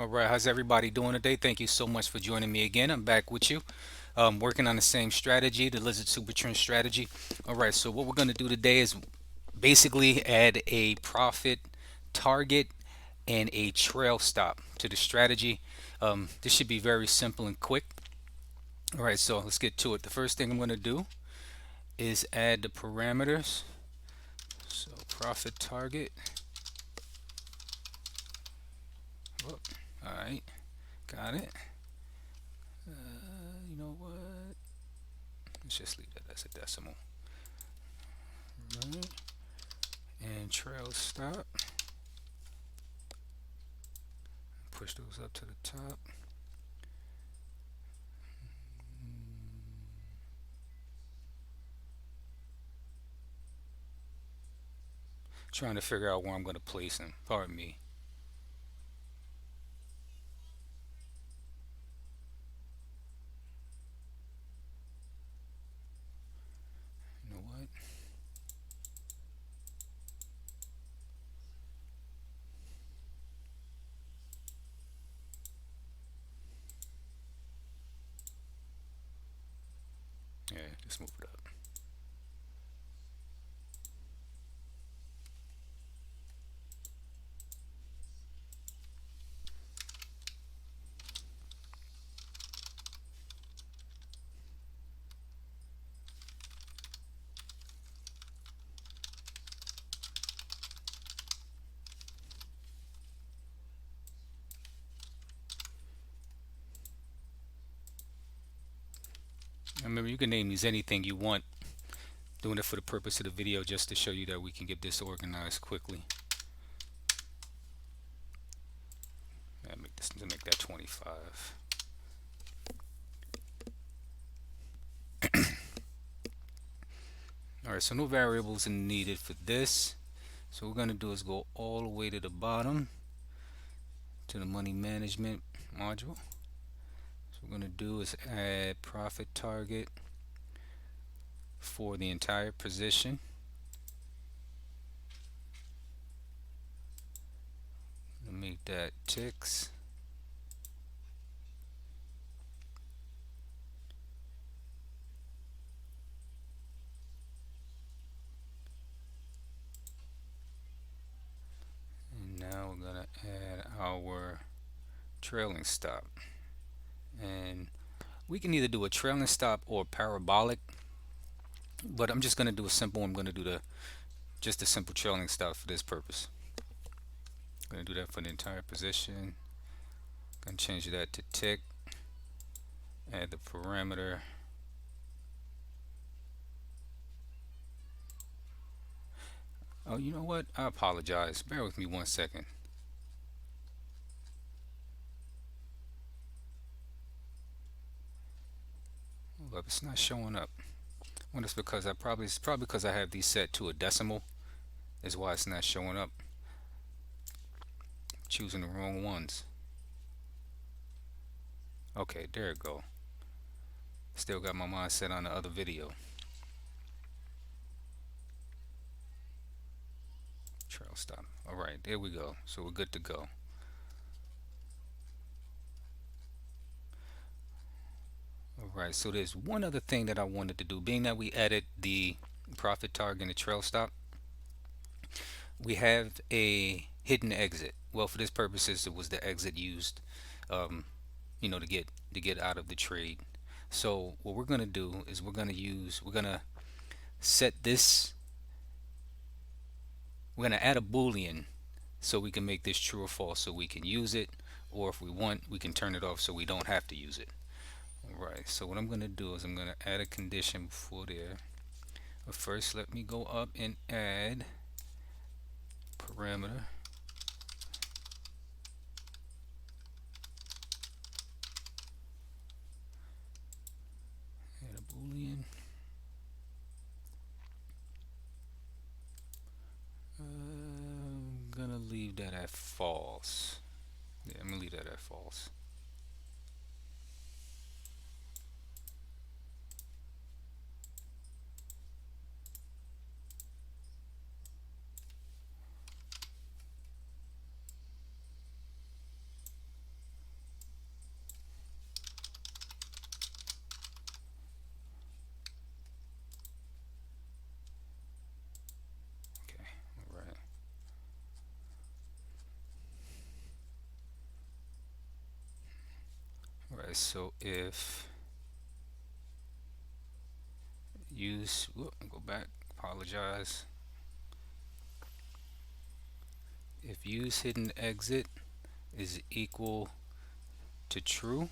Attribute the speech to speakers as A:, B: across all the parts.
A: All right, how's everybody doing today? Thank you so much for joining me again. I'm back with you, working on the same strategy, the Lizard Super Trend strategy. All right, so what we're going to do today is basically add a profit target and a trail stop to the strategy. This should be very simple and quick. All right, so let's get to it. The first thing I'm going to do is add the parameters. So profit target. Whoop. All right, got it. You know what? Let's just leave that as a decimal. Right. And trail stop. Push those up to the top. Trying to figure out where I'm going to place them. Pardon me. You know what? Yeah, just move it up. Remember, you can name these anything you want. Doing it for the purpose of the video, just to show you that we can get this organized quickly. Make that 25. All right, so no variables are needed for this. So what we're gonna do is go all the way to the bottom to the money management module. So what we're gonna do is add profit target for the entire position. Make that ticks. And now we're gonna add our trailing stop. And we can either do a trailing stop or parabolic, but I'm just gonna do a simple. I'm gonna do the just a simple trailing stop for this purpose. I'm gonna do that for the entire position. Gonna change that to tick. Add the parameter. Oh, you know what? I apologize. Bear with me 1 second. Look, it's not showing up. Well, it's because it's probably because I have these set to a decimal. Is why it's not showing up. Choosing the wrong ones. Okay, there it go. Still got my mind set on the other video. Trail stop. All right, there we go. So we're good to go. All right, so there's one other thing that I wanted to do. Being that we added the profit target and the trail stop, we have a hidden exit. Well, for this purposes, it was the exit used, um, to get out of the trade. So what we're gonna do is we're gonna set this. We're gonna add a boolean so we can make this true or false, so we can use it, or if we want, we can turn it off so we don't have to use it. All right. So what I'm gonna do is I'm gonna add a condition before there. But first, let me go up and add parameter. Add a boolean. I'm gonna leave that at false. Yeah, I'm gonna leave that at false. right, so if use, go back, apologize. If use hidden exit is equal to true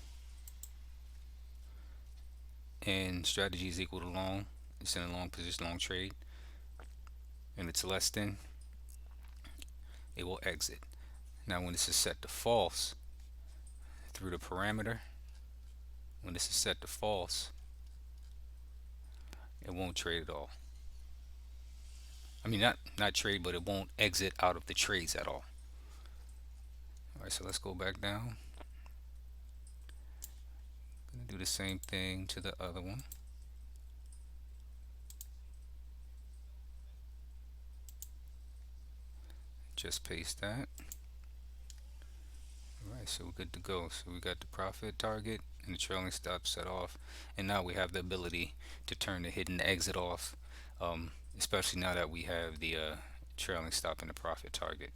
A: and strategy is equal to long, it's in a long position, long trade, and it's less than, it will exit. Now, when this is set to false through the parameter, when this is set to false, it won't trade at all. I mean, not trade, but it won't exit out of the trades at all. All right, so let's go back down. Gonna do the same thing to the other one. Just paste that. All right, so we're good to go. So we got the profit target and the trailing stop set off, and now we have the ability to turn the hidden exit off, especially now that we have the trailing stop and the profit target.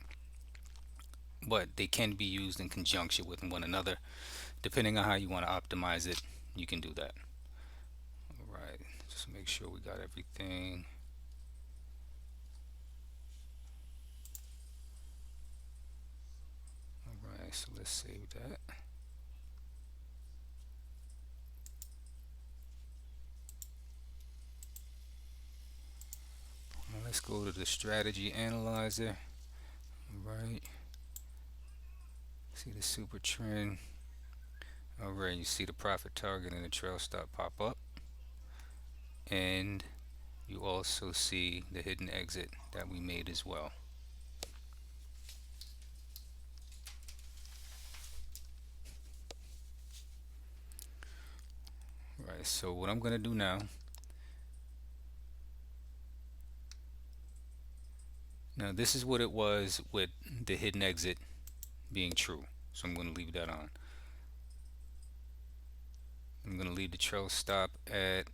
A: But they can be used in conjunction with one another, depending on how you want to optimize it. You can do that. All right, just make sure we got everything. All right, so let's save that. Now let's go to the strategy analyzer. All right, see the super trend. All right, you see the profit target and the trail stop pop up, and you also see the hidden exit that we made as well. All right, so what I'm gonna do now, this is what it was with the hidden exit being true. So I'm gonna leave that on. I'm gonna leave the trail stop at,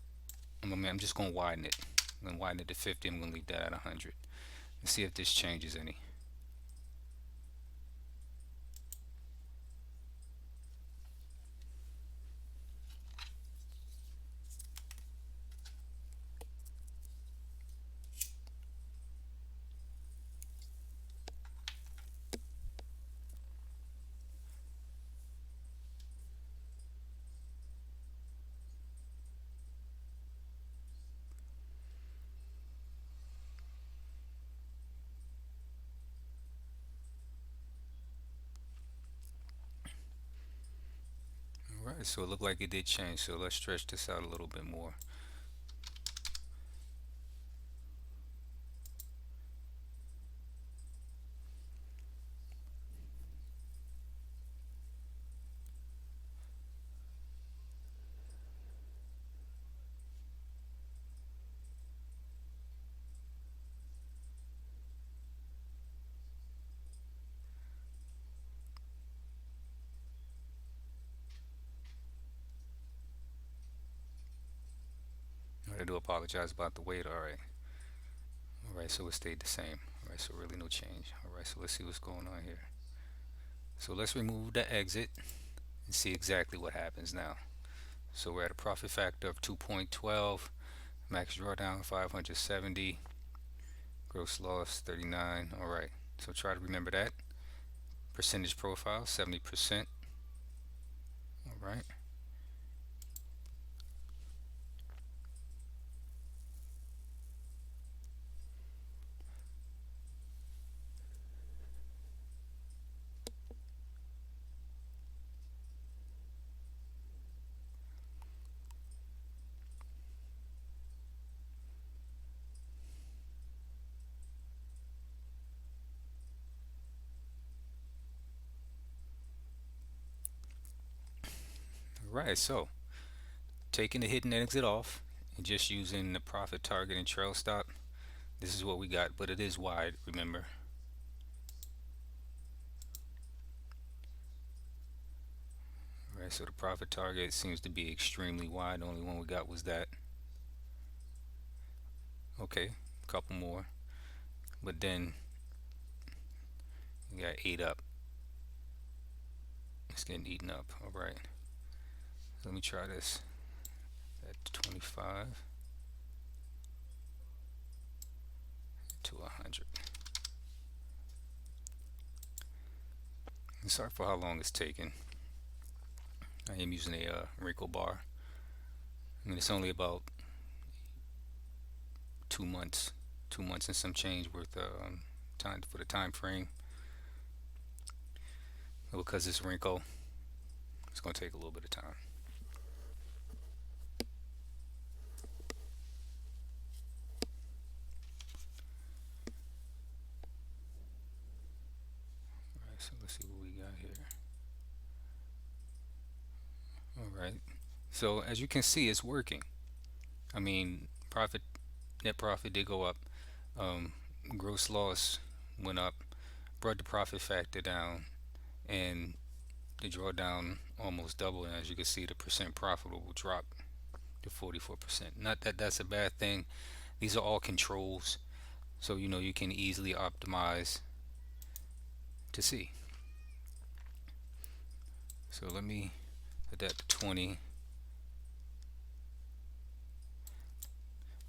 A: I'm just gonna widen it. I'm gonna widen it to 50. I'm gonna leave that at 100. Let's see if this changes any. All right, so it looked like it did change. So let's stretch this out a little bit more. I do apologize about the weight. All right. All right, so it stayed the same. All right, so really no change. All right, so let's see what's going on here. So let's remove the exit and see exactly what happens now. So we're at a profit factor of 2.12, max drawdown 570, gross loss 39. All right, so try to remember that. Percentage profile 70%. All right. All right, so taking the hidden exit off and just using the profit target and trail stop, this is what we got, but it is wide, remember. All right, so the profit target seems to be extremely wide. The only one we got was that. Okay, a couple more, but then we got 8 up. It's getting eaten up. All right. Let me try this at 25 to 100. Sorry for how long it's taking. I am using a wrinkle bar. I mean, it's only about 2 months, 2 months and some change worth time for the time frame. But because it's wrinkle, it's going to take a little bit of time. All right, so let's see what we got here. All right. So as you can see, it's working. I mean, net profit did go up. Um, Gross loss went up, brought the profit factor down, and the drawdown almost doubled. And as you can see, the percent profitable dropped to 44%. Not that that's a bad thing. These are all controls, so you can easily optimize to see. So let me put that to 20.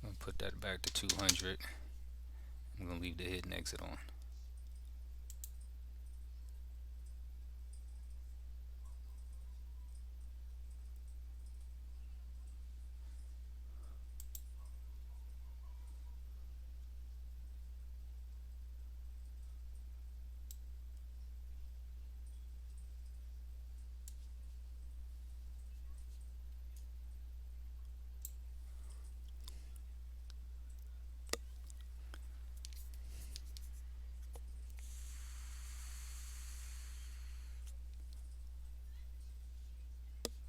A: I'm gonna put that back to 200. I'm gonna leave the hidden exit on.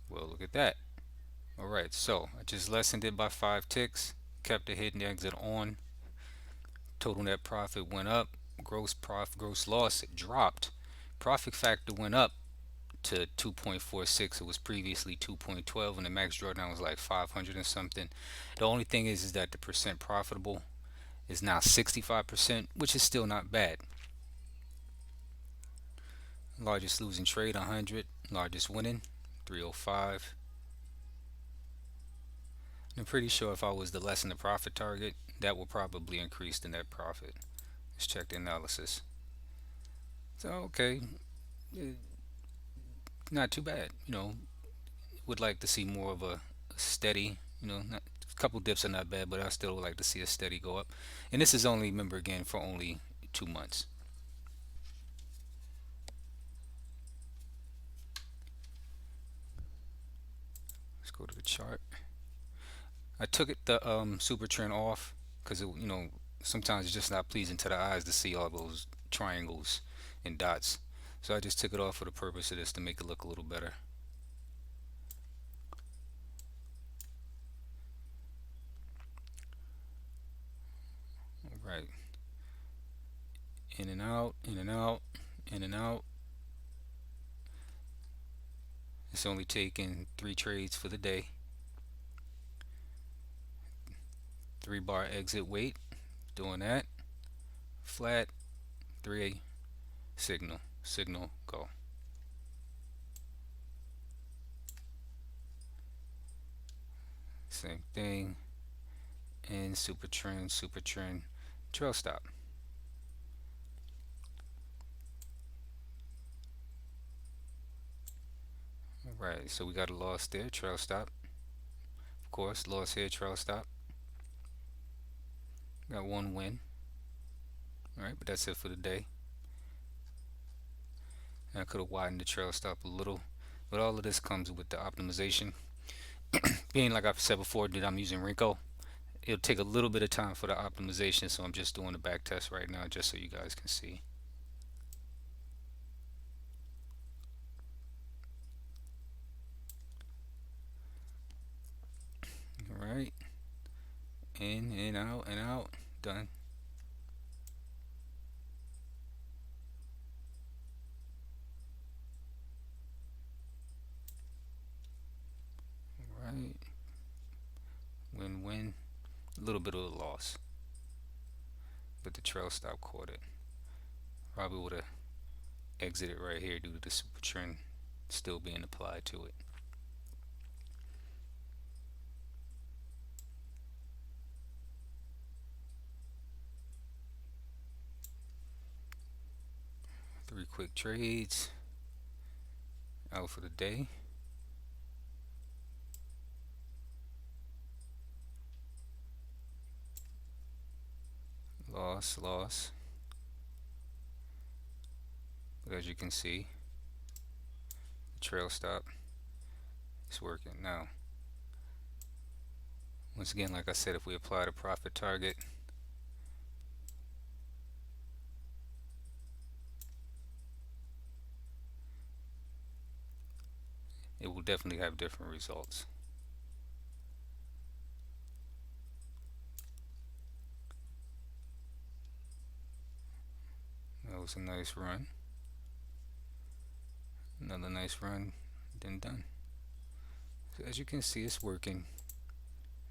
A: Well, look at that. All right, so I just lessened it by 5 ticks, kept the hidden exit on. Total net profit went up. Gross loss dropped. Profit factor went up to 2.46. It was previously 2.12, and the max drawdown was like 500 and something. The only thing is that the percent profitable is now 65%, which is still not bad. Largest losing trade 100, largest winning 305. I'm pretty sure if I was to lessen the profit target, that will probably increase the net profit. Let's check the analysis. So okay, eh, not too bad. Would like to see more of a steady. A couple dips are not bad, but I still would like to see a steady go up. And this is only, remember again, for only 2 months. Let's go to the chart. I took the super trend off because sometimes it's just not pleasing to the eyes to see all those triangles and dots. So I just took it off for the purpose of this to make it look a little better. All right, in and out, in and out, in and out. It's only taking 3 trades for the day. 3 bar exit wait, doing that. Flat, 3 signal, signal, go. Same thing. And super trend, trail stop. All right, so we got a loss there, trail stop. Of course, loss here, trail stop. Got one win. All right, but that's it for the day. And I could have widened the trail stop a little, but all of this comes with the optimization. Being like I've said before that I'm using Rinko, it'll take a little bit of time for the optimization, so I'm just doing the back test right now just so you guys can see. All right, in and out and out, done. All right, win-win. A little bit of a loss, but the trail stop caught it. Probably would have exited right here due to the super trend still being applied to it. Three quick trades out for the day. Loss, loss. But as you can see, the trail stop is working. Now, once again, like I said, if we apply the profit target, it will definitely have different results. That was a nice run. Another nice run, then done. So as you can see, it's working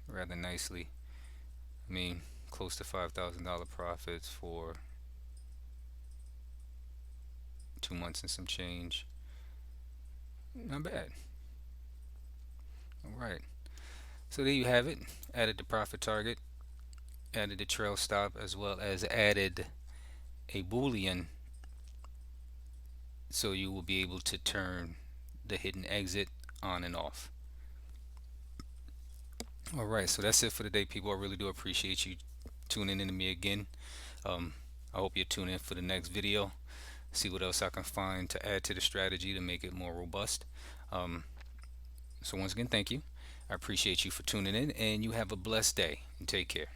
A: rather nicely. I mean, close to $5,000 profits for 2 months and some change. Not bad. All right. So there you have it. Added the profit target, added the trail stop, as well as added a boolean, so you will be able to turn the hidden exit on and off. All right, so that's it for today, people. I really do appreciate you tuning in to me again. I hope you tune in for the next video. See what else I can find to add to the strategy to make it more robust. Um, so once again, thank you. I appreciate you for tuning in, and you have a blessed day. And take care.